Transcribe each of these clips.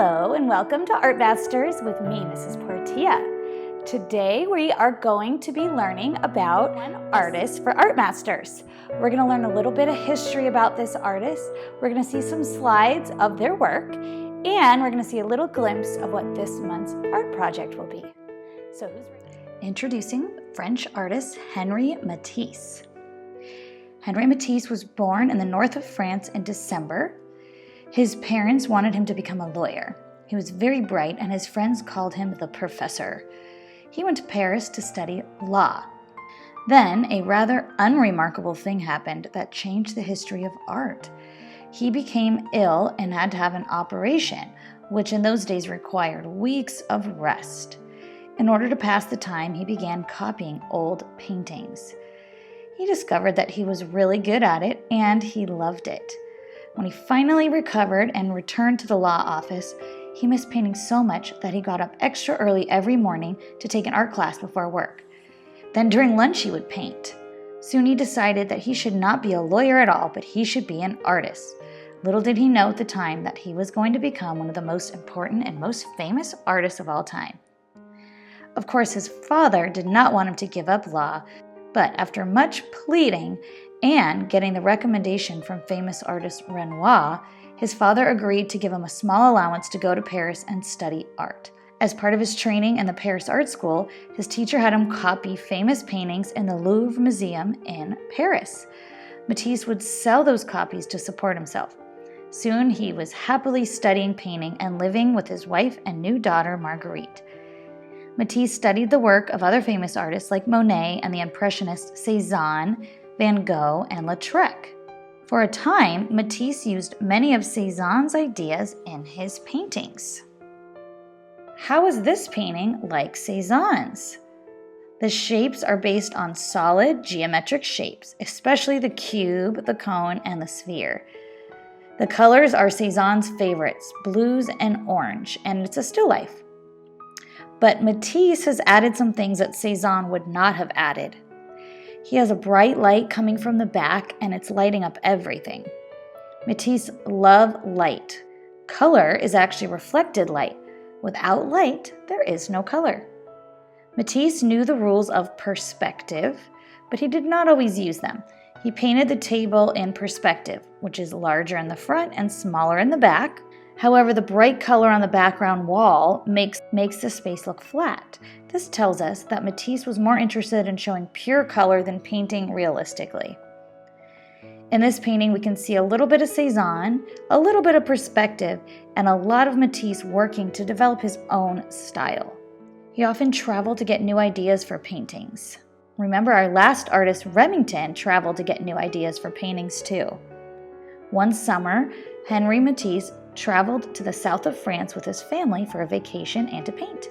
Hello and welcome to Art Masters with me, Mrs. Portilla. Today we are going to be learning about one artist for Art Masters. We're going to learn a little bit of history about this artist. We're going to see some slides of their work, and we're going to see a little glimpse of what this month's art project will be. So who's ready? Introducing French artist Henri Matisse. Henri Matisse was born in the north of France in December. His parents wanted him to become a lawyer. He was very bright, and his friends called him the professor. He went to Paris to study law. Then, a rather unremarkable thing happened that changed the history of art. He became ill and had to have an operation, which in those days required weeks of rest. In order to pass the time, he began copying old paintings. He discovered that he was really good at it, and he loved it. When he finally recovered and returned to the law office, he missed painting so much that he got up extra early every morning to take an art class before work. Then during lunch he would paint. Soon he decided that he should not be a lawyer at all, but he should be an artist. Little did he know at the time that he was going to become one of the most important and most famous artists of all time. Of course, his father did not want him to give up law, but after much pleading and getting the recommendation from famous artist Renoir, his father agreed to give him a small allowance to go to Paris and study art. As part of his training in the Paris Art School, his teacher had him copy famous paintings in the Louvre Museum in Paris. Matisse would sell those copies to support himself. Soon he was happily studying painting and living with his wife and new daughter Marguerite. Matisse studied the work of other famous artists like Monet and the Impressionists Cézanne, Van Gogh, and Lautrec. For a time, Matisse used many of Cézanne's ideas in his paintings. How is this painting like Cézanne's? The shapes are based on solid geometric shapes, especially the cube, the cone, and the sphere. The colors are Cézanne's favorites, blues and orange, and it's a still life. But Matisse has added some things that Cézanne would not have added. He has a bright light coming from the back, and it's lighting up everything. Matisse loved light. Color is actually reflected light. Without light, there is no color. Matisse knew the rules of perspective, but he did not always use them. He painted the table in perspective, which is larger in the front and smaller in the back. However, the bright color on the background wall makes the space look flat. This tells us that Matisse was more interested in showing pure color than painting realistically. In this painting, we can see a little bit of Cézanne, a little bit of perspective, and a lot of Matisse working to develop his own style. He often traveled to get new ideas for paintings. Remember, our last artist, Remington, traveled to get new ideas for paintings too. One summer, Henri Matisse traveled to the south of France with his family for a vacation and to paint.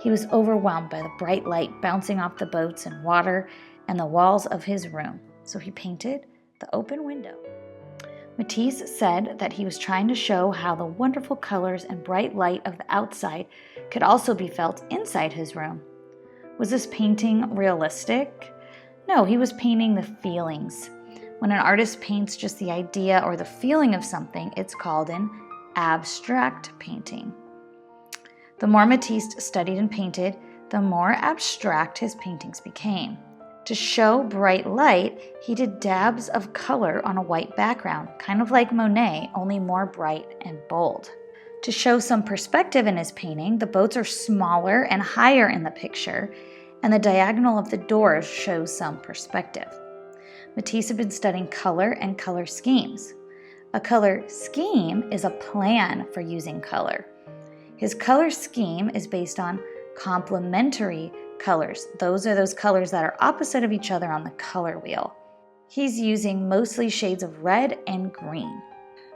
He was overwhelmed by the bright light bouncing off the boats and water and the walls of his room, so he painted the open window. Matisse said that he was trying to show how the wonderful colors and bright light of the outside could also be felt inside his room. Was this painting realistic? No, he was painting the feelings. When an artist paints just the idea or the feeling of something, it's called an abstract painting. The more Matisse studied and painted, the more abstract his paintings became. To show bright light, he did dabs of color on a white background, kind of like Monet, only more bright and bold. To show some perspective in his painting, the boats are smaller and higher in the picture, and the diagonal of the doors shows some perspective. Matisse had been studying color and color schemes. A color scheme is a plan for using color. His color scheme is based on complementary colors. Those are those colors that are opposite of each other on the color wheel. He's using mostly shades of red and green.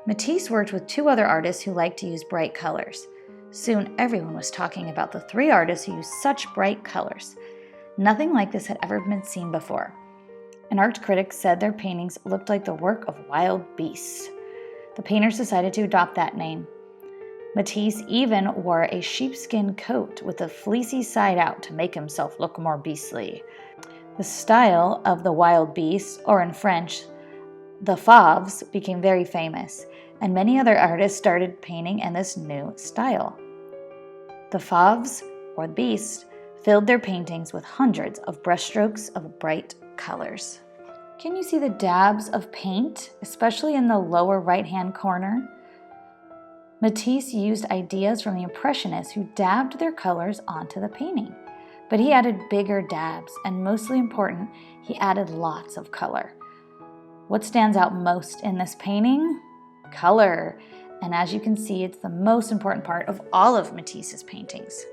Matisse worked with two other artists who liked to use bright colors. Soon everyone was talking about the three artists who used such bright colors. Nothing like this had ever been seen before. An art critic said their paintings looked like the work of wild beasts. The painters decided to adopt that name. Matisse even wore a sheepskin coat with a fleecy side out to make himself look more beastly. The style of the wild beasts, or in French, the fauves, became very famous. and many other artists started painting in this new style. The Fauves, or beasts, filled their paintings with hundreds of brushstrokes of bright colors. Can you see the dabs of paint, especially in the lower right-hand corner? Matisse used ideas from the Impressionists who dabbed their colors onto the painting. But he added bigger dabs, and mostly important, he added lots of color. What stands out most in this painting? Color. And as you can see, it's the most important part of all of Matisse's paintings.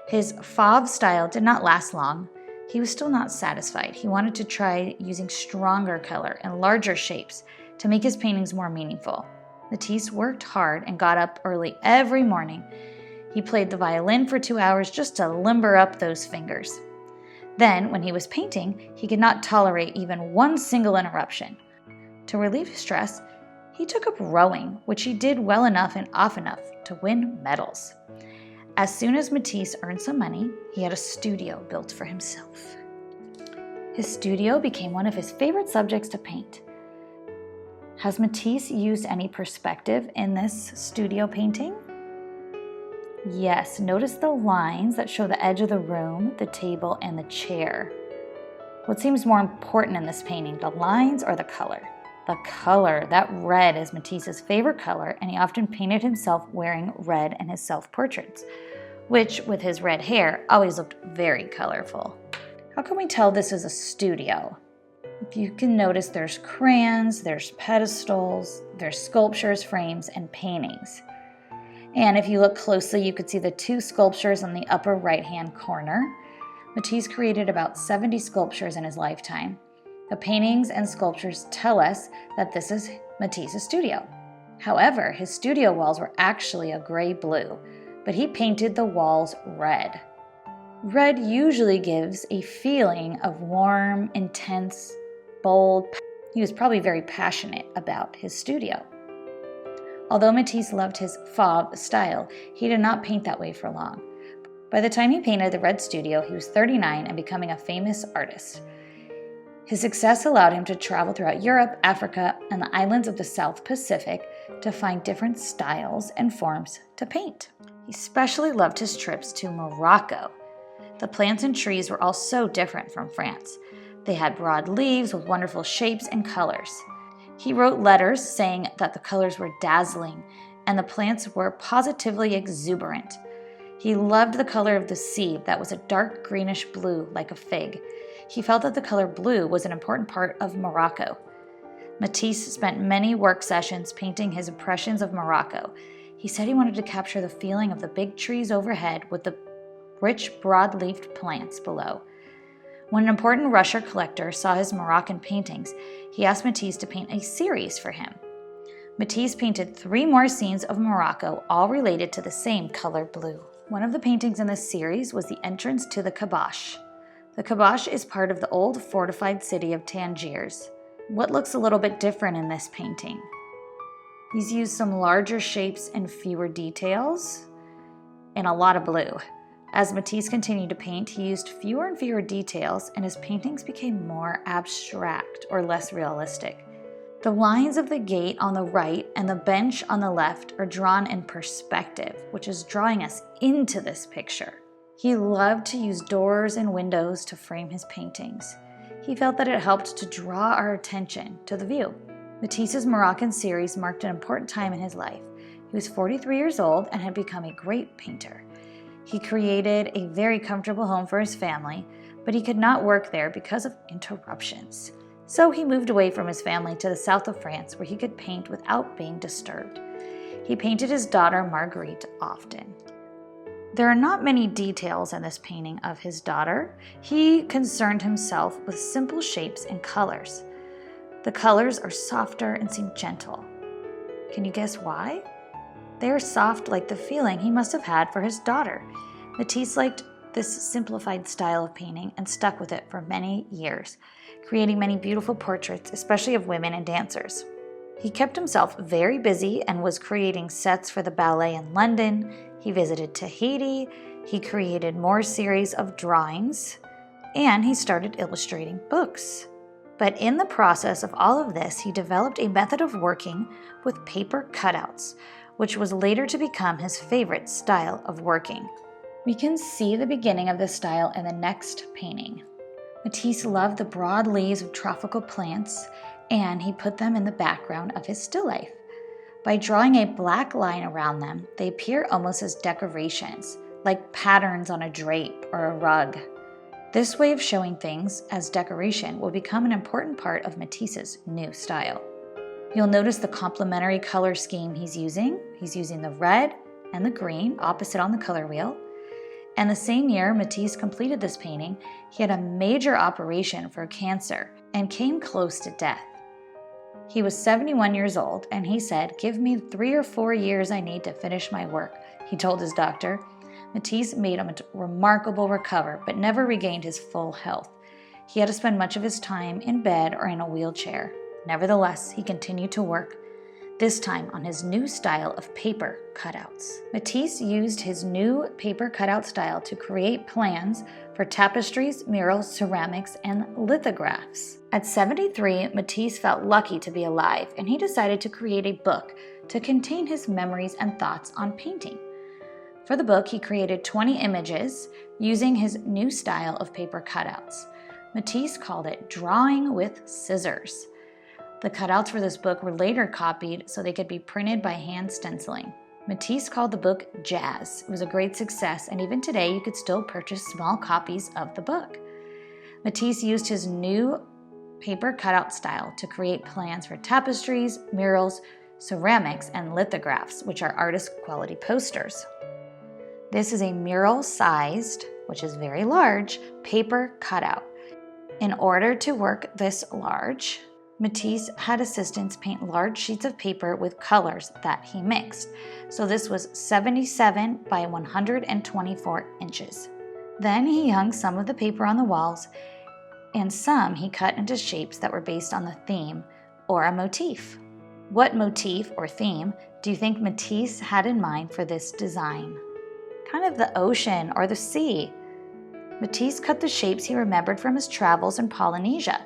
His Fauve style did not last long. He was still not satisfied. He wanted to try using stronger color and larger shapes to make his paintings more meaningful. Matisse worked hard and got up early every morning. He played the violin for 2 hours just to limber up those fingers. Then, when he was painting, he could not tolerate even one single interruption. To relieve his stress, he took up rowing, which he did well enough and often enough to win medals. As soon as Matisse earned some money, he had a studio built for himself. His studio became one of his favorite subjects to paint. Has Matisse used any perspective in this studio painting? Yes, notice the lines that show the edge of the room, the table, and the chair. What seems more important in this painting, the lines or the color? The color. That red is Matisse's favorite color, and he often painted himself wearing red in his self-portraits, which, with his red hair, always looked very colorful. How can we tell this is a studio? If you can notice, there's crayons, there's pedestals, there's sculptures, frames, and paintings. And if you look closely, you could see the 2 sculptures in the upper right-hand corner. Matisse created about 70 sculptures in his lifetime. The paintings and sculptures tell us that this is Matisse's studio. However, his studio walls were actually a gray-blue, but he painted the walls red. Red usually gives a feeling of warm, intense, bold. He was probably very passionate about his studio. Although Matisse loved his Fauve style, he did not paint that way for long. By the time he painted the Red Studio, he was 39 and becoming a famous artist. His success allowed him to travel throughout Europe, Africa, and the islands of the South Pacific to find different styles and forms to paint. He especially loved his trips to Morocco. The plants and trees were all so different from France. They had broad leaves with wonderful shapes and colors. He wrote letters saying that the colors were dazzling and the plants were positively exuberant. He loved the color of the sea that was a dark greenish blue like a fig. He felt that the color blue was an important part of Morocco. Matisse spent many work sessions painting his impressions of Morocco. He said he wanted to capture the feeling of the big trees overhead with the rich broad-leafed plants below. When an important Russia collector saw his Moroccan paintings, he asked Matisse to paint a series for him. Matisse painted 3 more scenes of Morocco, all related to the same color blue. One of the paintings in this series was the entrance to the Kabash. The Kabash is part of the old fortified city of Tangiers. What looks a little bit different in this painting? He's used some larger shapes and fewer details, and a lot of blue. As Matisse continued to paint, he used fewer and fewer details, and his paintings became more abstract or less realistic. The lines of the gate on the right and the bench on the left are drawn in perspective, which is drawing us into this picture. He loved to use doors and windows to frame his paintings. He felt that it helped to draw our attention to the view. Matisse's Moroccan series marked an important time in his life. He was 43 years old and had become a great painter. He created a very comfortable home for his family, but he could not work there because of interruptions. So he moved away from his family to the south of France where he could paint without being disturbed. He painted his daughter Marguerite often. There are not many details in this painting of his daughter. He concerned himself with simple shapes and colors. The colors are softer and seem gentle. Can you guess why? They are soft like the feeling he must have had for his daughter. Matisse liked this simplified style of painting and stuck with it for many years, creating many beautiful portraits, especially of women and dancers. He kept himself very busy and was creating sets for the ballet in London. He visited Tahiti. He created more series of drawings, and he started illustrating books. But in the process of all of this, he developed a method of working with paper cutouts, which was later to become his favorite style of working. We can see the beginning of this style in the next painting. Matisse loved the broad leaves of tropical plants, and he put them in the background of his still life. By drawing a black line around them, they appear almost as decorations, like patterns on a drape or a rug. This way of showing things as decoration will become an important part of Matisse's new style. You'll notice the complementary color scheme he's using. He's using the red and the green opposite on the color wheel. And the same year Matisse completed this painting, he had a major operation for cancer and came close to death. He was 71 years old, and he said, "Give me 3 or 4 years I need to finish my work," he told his doctor. Matisse made a remarkable recovery, but never regained his full health. He had to spend much of his time in bed or in a wheelchair. Nevertheless, he continued to work, this time on his new style of paper cutouts. Matisse used his new paper cutout style to create plans for tapestries, murals, ceramics, and lithographs. At 73, Matisse felt lucky to be alive, and he decided to create a book to contain his memories and thoughts on painting. For the book, he created 20 images using his new style of paper cutouts. Matisse called it Drawing with Scissors. The cutouts for this book were later copied so they could be printed by hand stenciling. Matisse called the book Jazz. It was a great success, and even today you could still purchase small copies of the book. Matisse used his new paper cutout style to create plans for tapestries, murals, ceramics, and lithographs, which are artist quality posters. This is a mural-sized, which is very large, paper cutout. In order to work this large, Matisse had assistants paint large sheets of paper with colors that he mixed. So this was 77 by 124 inches. Then he hung some of the paper on the walls, and some he cut into shapes that were based on the theme or a motif. What motif or theme do you think Matisse had in mind for this design? Kind of the ocean or the sea. Matisse cut the shapes he remembered from his travels in Polynesia.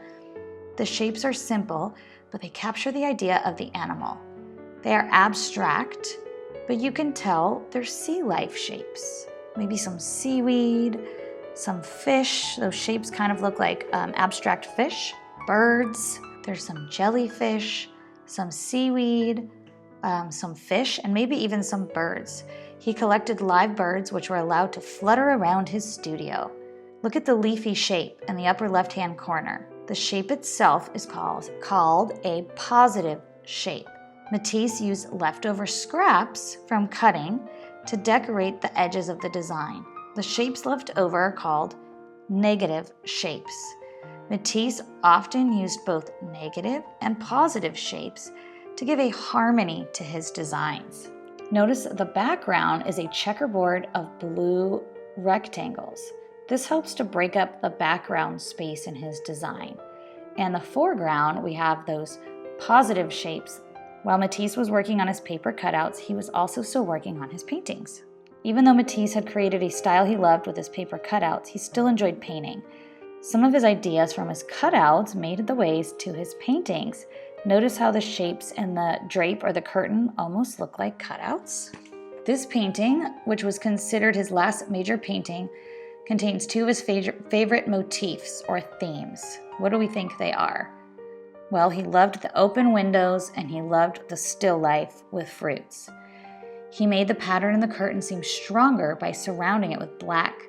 The shapes are simple, but they capture the idea of the animal. They are abstract, but you can tell they're sea life shapes. Maybe some seaweed, some fish. Those shapes kind of look like abstract fish. Birds, there's some jellyfish, some seaweed, some fish, and maybe even some birds. He collected live birds which were allowed to flutter around his studio. Look at the leafy shape in the upper left-hand corner. The shape itself is called a positive shape. Matisse used leftover scraps from cutting to decorate the edges of the design. The shapes left over are called negative shapes. Matisse often used both negative and positive shapes to give a harmony to his designs. Notice the background is a checkerboard of blue rectangles. This helps to break up the background space in his design. And the foreground, we have those positive shapes. While Matisse was working on his paper cutouts, he was also still working on his paintings. Even though Matisse had created a style he loved with his paper cutouts, he still enjoyed painting. Some of his ideas from his cutouts made the ways to his paintings. Notice how the shapes in the drape or the curtain almost look like cutouts. This painting, which was considered his last major painting, contains two of his favorite motifs or themes. What do we think they are? Well, he loved the open windows and he loved the still life with fruits. He made the pattern in the curtain seem stronger by surrounding it with black.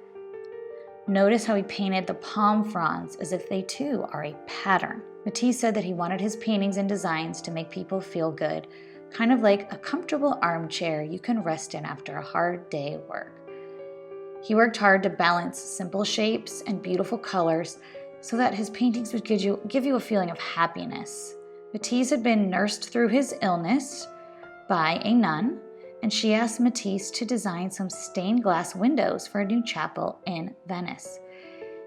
Notice how he painted the palm fronds as if they too are a pattern. Matisse said that he wanted his paintings and designs to make people feel good, kind of like a comfortable armchair you can rest in after a hard day of work. He worked hard to balance simple shapes and beautiful colors so that his paintings would give you a feeling of happiness. Matisse had been nursed through his illness by a nun, and she asked Matisse to design some stained glass windows for a new chapel in Venice.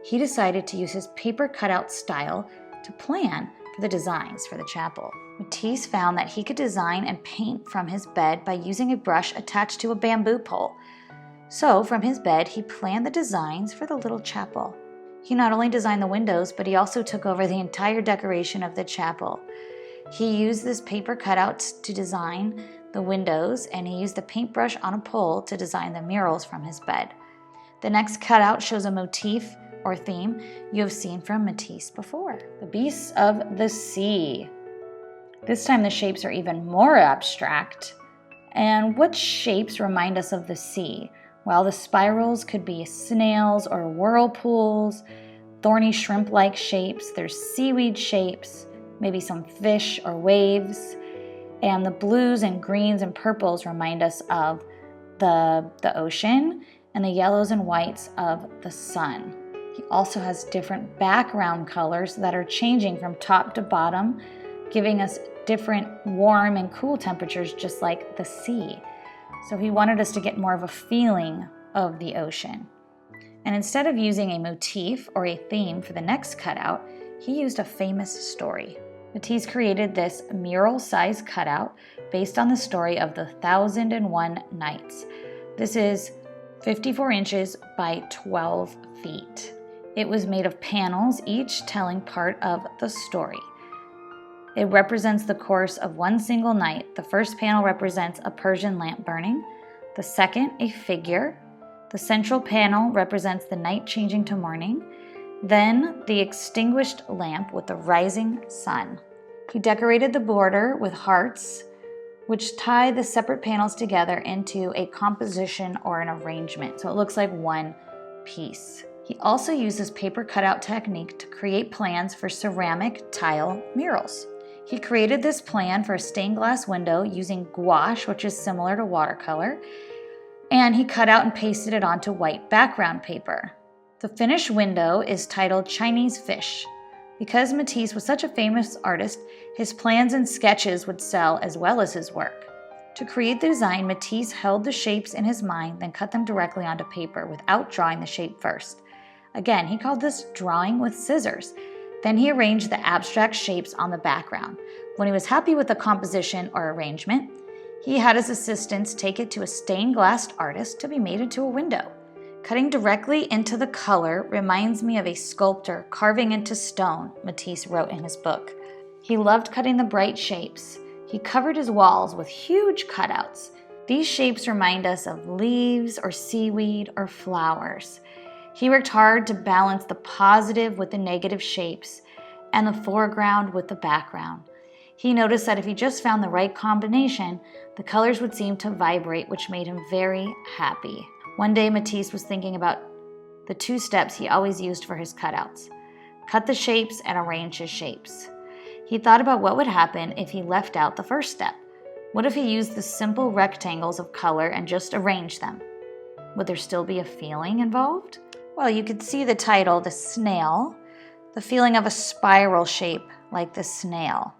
He decided to use his paper cutout style to plan for the designs for the chapel. Matisse found that he could design and paint from his bed by using a brush attached to a bamboo pole. So from his bed, he planned the designs for the little chapel. He not only designed the windows, but he also took over the entire decoration of the chapel. He used this paper cutouts to design the windows, and he used the paintbrush on a pole to design the murals from his bed. The next cutout shows a motif or theme you have seen from Matisse before. The beasts of the sea. This time the shapes are even more abstract. And what shapes remind us of the sea? Well, the spirals could be snails or whirlpools, thorny shrimp-like shapes, there's seaweed shapes, maybe some fish or waves. And the blues and greens and purples remind us of the ocean, and the yellows and whites of the sun. He also has different background colors that are changing from top to bottom, giving us different warm and cool temperatures just like the sea. So he wanted us to get more of a feeling of the ocean. And instead of using a motif or a theme for the next cutout, he used a famous story. Matisse created this mural-sized cutout based on the story of the 1001 Nights. This is 54 inches by 12 feet. It was made of panels, each telling part of the story. It represents the course of one single night. The first panel represents a Persian lamp burning, the second a figure. The central panel represents the night changing to morning, then the extinguished lamp with the rising sun. He decorated the border with hearts, which tie the separate panels together into a composition or an arrangement, so it looks like one piece. He also uses paper cutout technique to create plans for ceramic tile murals. He created this plan for a stained glass window using gouache, which is similar to watercolor, and he cut out and pasted it onto white background paper. The finished window is titled Chinese Fish. Because Matisse was such a famous artist, his plans and sketches would sell as well as his work. To create the design, Matisse held the shapes in his mind, then cut them directly onto paper without drawing the shape first. Again, he called this drawing with scissors. Then he arranged the abstract shapes on the background. When he was happy with the composition or arrangement, he had his assistants take it to a stained glass artist to be made into a window. Cutting directly into the color reminds me of a sculptor carving into stone, Matisse wrote in his book. He loved cutting the bright shapes. He covered his walls with huge cutouts. These shapes remind us of leaves or seaweed or flowers. He worked hard to balance the positive with the negative shapes and the foreground with the background. He noticed that if he just found the right combination, the colors would seem to vibrate, which made him very happy. One day, Matisse was thinking about the two steps he always used for his cutouts: cut the shapes and arrange his shapes. He thought about what would happen if he left out the first step. What if he used the simple rectangles of color and just arranged them? Would there still be a feeling involved? Well, you could see the title, The Snail, the feeling of a spiral shape like the snail.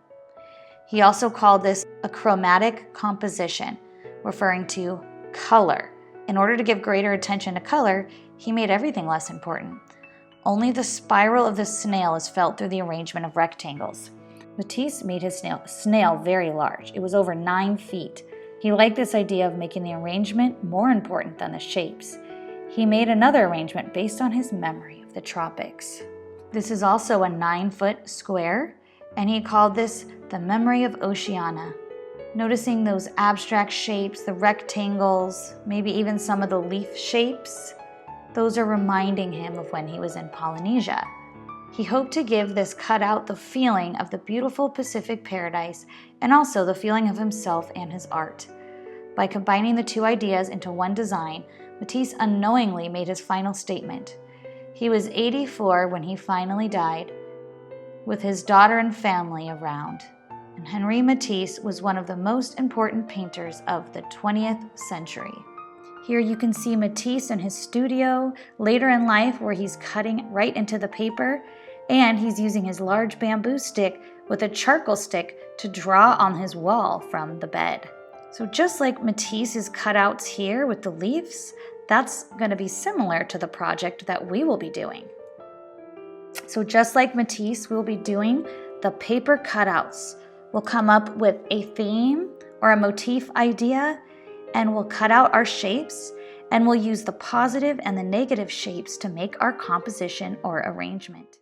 He also called this a chromatic composition, referring to color. In order to give greater attention to color, he made everything less important. Only the spiral of the snail is felt through the arrangement of rectangles. Matisse made his snail very large. It was over 9 feet. He liked this idea of making the arrangement more important than the shapes. He made another arrangement based on his memory of the tropics. This is also a 9-foot square, and he called this the memory of Oceania. Noticing those abstract shapes, the rectangles, maybe even some of the leaf shapes, those are reminding him of when he was in Polynesia. He hoped to give this cutout the feeling of the beautiful Pacific paradise and also the feeling of himself and his art. By combining the two ideas into one design, Matisse unknowingly made his final statement. He was 84 when he finally died, with his daughter and family around. And Henri Matisse was one of the most important painters of the 20th century. Here you can see Matisse in his studio later in life, where he's cutting right into the paper, and he's using his large bamboo stick with a charcoal stick to draw on his wall from the bed. So just like Matisse's cutouts here with the leaves, that's going to be similar to the project that we will be doing. So just like Matisse, we'll be doing the paper cutouts. We'll come up with a theme or a motif idea, and we'll cut out our shapes, and we'll use the positive and the negative shapes to make our composition or arrangement.